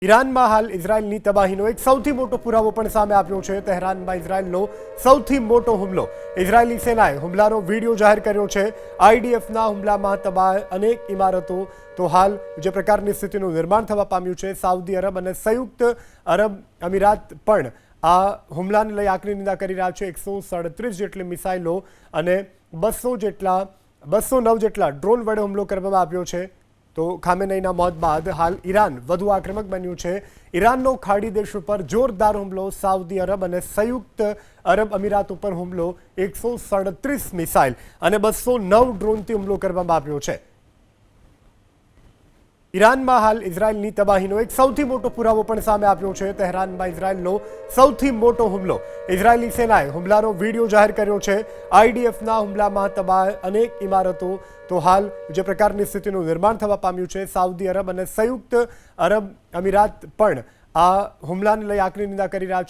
ઈરાનમાં હાલ ઇઝરાયલની તબાહીનો એક સૌથી મોટો પુરાવો પણ સામે આવ્યો છે। તહેરાનમાં ઇઝરાયલનો સૌથી મોટો હુમલો। ઇઝરાયલી સેનાએ હુમલાનો વિડીયો જાહેર કર્યો છે। આઈડીએફના હુમલામાં તબાહ અનેક ઇમારતો। તો હાલ જે પ્રકારની સ્થિતિનું નિર્માણ થવા પામ્યું છે, સાઉદી અરબ અને સંયુક્ત અરબ અમીરાત પણ આ હુમલાને લઈ આકરી નિંદા કરી રહ્યા છે। 137 જેટલી મિસાઇલો અને 209 જેટલા ડ્રોન વડે હુમલો કરવામાં આવ્યો છે। તો ખામેનેઈના મોત બાદ હાલ ઈરાન વધુ આક્રમક બન્યું છે। ઈરાનનો ખાડી દેશ ઉપર જોરદાર હુમલો। સાઉદી અરબ અને સંયુક્ત અરબ અમીરાત ઉપર હુમલો। 137 મિસાઇલ અને 209 ડ્રોનથી હુમલો કરવામાં આવ્યો છે। ઈરાનમાં હાલ ઇઝરાયલની તબાહીનો એક સૌથી મોટો પુરાવો પણ સામે આવ્યો છે। તહેરાનમાં ઇઝરાયલનો સૌથી મોટો હુમલો। ઇઝરાયલી સેનાએ હુમલાનો વિડીયો જાહેર કર્યો છે। આઈડીએફના હુમલામાં તબાહ અનેક ઇમારતો। તો હાલ જે પ્રકારની સ્થિતિનું નિર્માણ થવા પામ્યું છે, સાઉદી અરબ અને સંયુક્ત અરબ અમીરાત પણ આ હુમલાને લઈ આકરી નિંદા કરી રહ્યા છે।